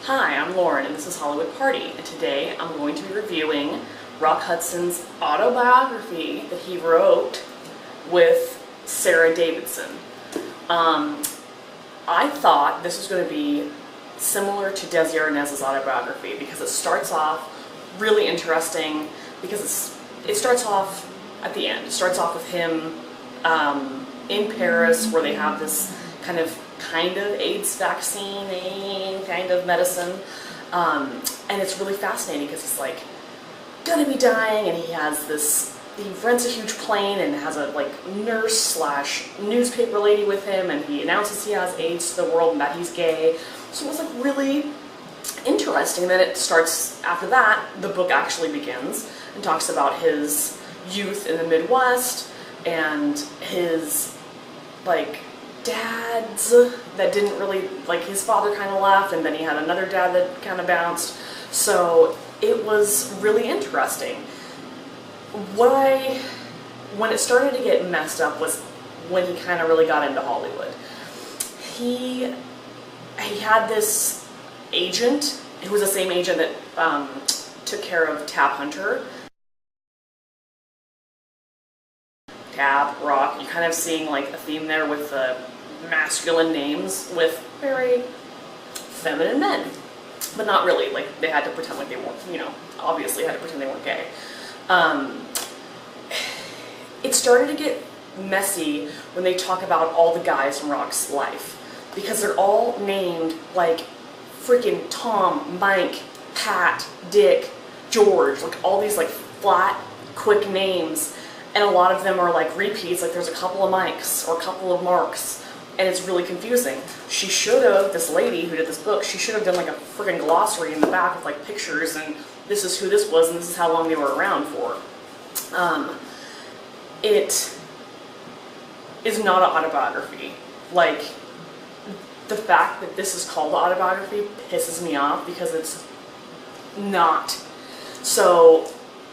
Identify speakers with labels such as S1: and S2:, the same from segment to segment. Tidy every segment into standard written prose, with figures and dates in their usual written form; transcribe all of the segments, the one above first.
S1: Hi, I'm Lauren and this is Hollywood Party, and today I'm going to be reviewing Rock Hudson's autobiography that he wrote with Sarah Davidson. I thought this was going to be similar to Desi Arnaz's autobiography because it starts off really interesting because it starts off at the end. It starts off with him in Paris where they have this kind of AIDS vaccine, kind of medicine, and it's really fascinating because he's like gonna be dying, and he rents a huge plane and has a nurse slash newspaper lady with him, and he announces he has AIDS to the world and that he's gay. So it was really interesting. And then it starts, after that, the book actually begins and talks about his youth in the Midwest and his dads that didn't really, his father kind of left, and then he had another dad that kind of bounced. So it was really interesting. When it started to get messed up was when he kind of really got into Hollywood. He had this agent who was the same agent that took care of Tab Hunter. Tab, Rock, you're kind of seeing a theme there with the masculine names with very feminine men, but not really. They had to pretend they weren't, obviously had to pretend they weren't gay. It started to get messy when they talk about all the guys in Rock's life, because they're all named freaking Tom, Mike, Pat, Dick, George, all these flat, quick names. And a lot of them are repeats, there's a couple of Mikes or a couple of Marks, and it's really confusing. She should have, this lady who did this book, she should have done a friggin' glossary in the back with pictures, and this is who this was and this is how long they were around for. It is not an autobiography. The fact that this is called autobiography pisses me off because it's not. So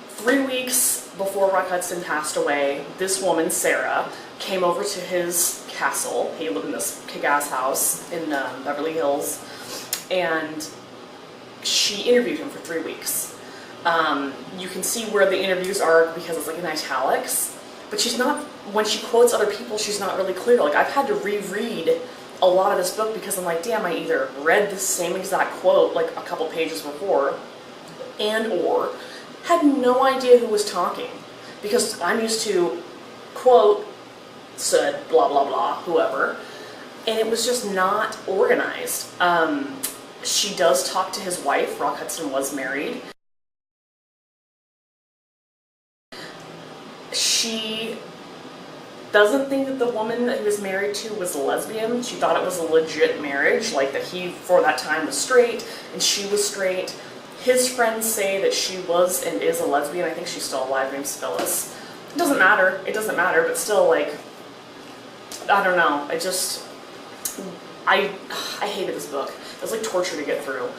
S1: 3 weeks before Rock Hudson passed away, this woman, Sarah, came over to his castle. He lived in this kick-ass house in Beverly Hills, and she interviewed him for 3 weeks. You can see where the interviews are because it's in italics, but she's not, when she quotes other people, she's not really clear. I've had to reread a lot of this book because I'm damn, I either read the same exact quote a couple pages before or had no idea who was talking, because I'm used to quote, said, blah, blah, blah, whoever, and it was just not organized. She does talk to his wife. Rock Hudson was married. She doesn't think that the woman that he was married to was a lesbian. She thought it was a legit marriage, that he, for that time, was straight, and she was straight. His friends say that she was and is a lesbian. I think she's still alive, named Phyllis. It doesn't matter, but still, I don't know. I hated this book. It was torture to get through.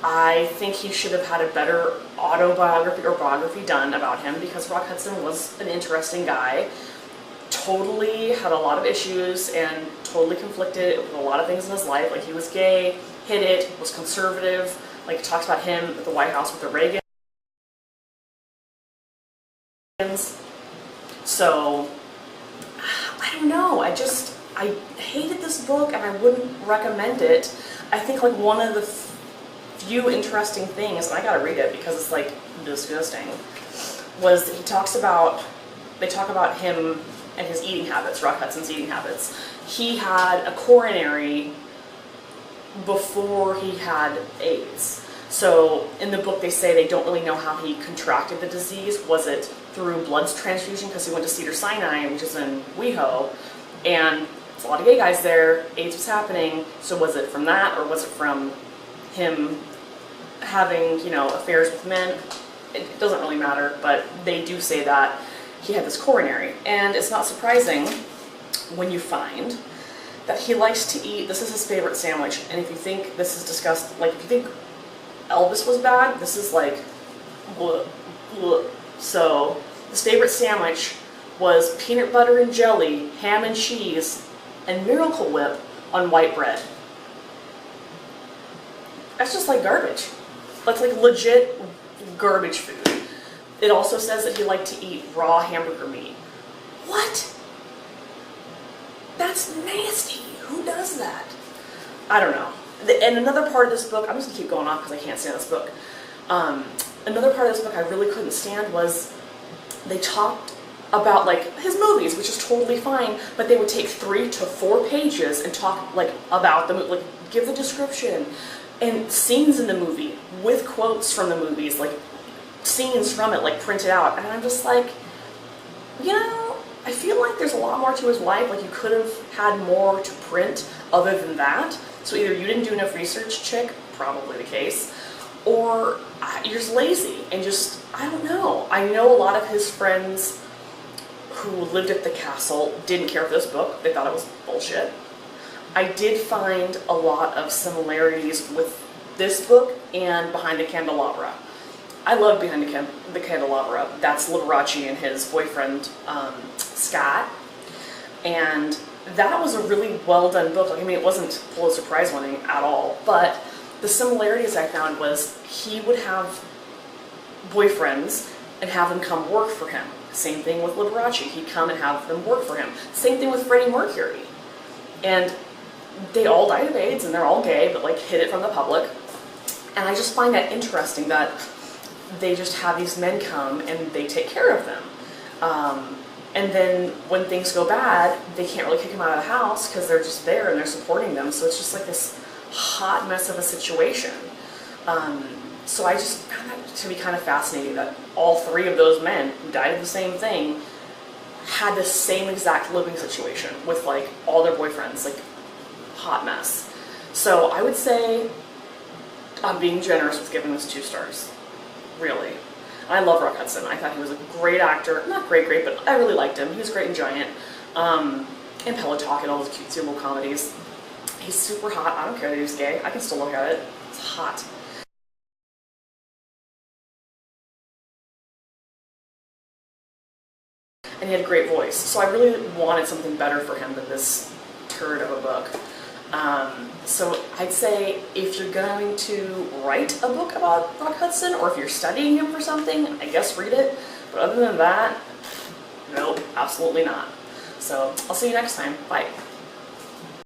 S1: I think he should have had a better autobiography or biography done about him, because Rock Hudson was an interesting guy. Totally had a lot of issues and totally conflicted with a lot of things in his life. He was gay, hid it, was conservative. He talks about him at the White House with the Reagans. So, I don't know. I hated this book and I wouldn't recommend it. I think one of the few interesting things, and I gotta read it because it's disgusting, was that they talk about him and his eating habits, Rock Hudson's eating habits. He had a coronary before he had AIDS. So in the book they say they don't really know how he contracted the disease. Was it through blood transfusion because he went to Cedars-Sinai, which is in WeHo, and it's a lot of gay guys there, AIDS was happening, so was it from that, or was it from him having, affairs with men? It doesn't really matter, but they do say that he had this coronary. And it's not surprising when you find that he likes to eat, this is his favorite sandwich, and if you think this is disgusting, if you think Elvis was bad, this is bleh, bleh. So his favorite sandwich was peanut butter and jelly, ham and cheese, and Miracle Whip on white bread. That's just like garbage. That's like legit garbage food. It also says that he liked to eat raw hamburger meat. What? That's nasty. Who does that? I don't know. And another part of this book, I'm just gonna keep going off because I can't stand this book. Another part of this book I really couldn't stand was they talked about like his movies, which is totally fine, but they would take 3 to 4 pages and talk like about the movie, like give the description and scenes in the movie with quotes from the movies, like scenes from it, like printed out. And I'm just like, you know, I feel like there's a lot more to his life. Like you could have had more to print other than that. So either you didn't do enough research, chick, probably the case, or you're just lazy and just, I don't know. I know a lot of his friends who lived at the castle didn't care for this book. They thought it was bullshit. I did find a lot of similarities with this book and Behind the Candelabra. I love Behind the Candelabra. That's Liberace and his boyfriend, Scott. And that was a really well done book. Like, I mean, it wasn't Pulitzer Prize winning at all, but the similarities I found was he would have boyfriends and have them come work for him. Same thing with Liberace. He'd come and have them work for him. Same thing with Freddie Mercury. And they all died of AIDS and they're all gay, but like hid it from the public. And I just find that interesting that they just have these men come and they take care of them. And then when things go bad, they can't really kick them out of the house because they're just there and they're supporting them. So it's just like this hot mess of a situation. So I just found that to be kind of fascinating that all 3 of those men who died of the same thing had the same exact living situation with like all their boyfriends, like hot mess. So I would say I'm being generous with giving this 2 stars, really. I love Rock Hudson. I thought he was a great actor. Not great, but I really liked him. He was great in Giant. And Pillow Talk and all those cutesy little comedies. He's super hot. I don't care that he's gay. I can still look at it. It's hot. And he had a great voice. So I really wanted something better for him than this turd of a book. So I'd say if you're going to write a book about Rock Hudson, or if you're studying him for something, I guess read it. But other than that, nope, absolutely not. So I'll see you next time. Bye.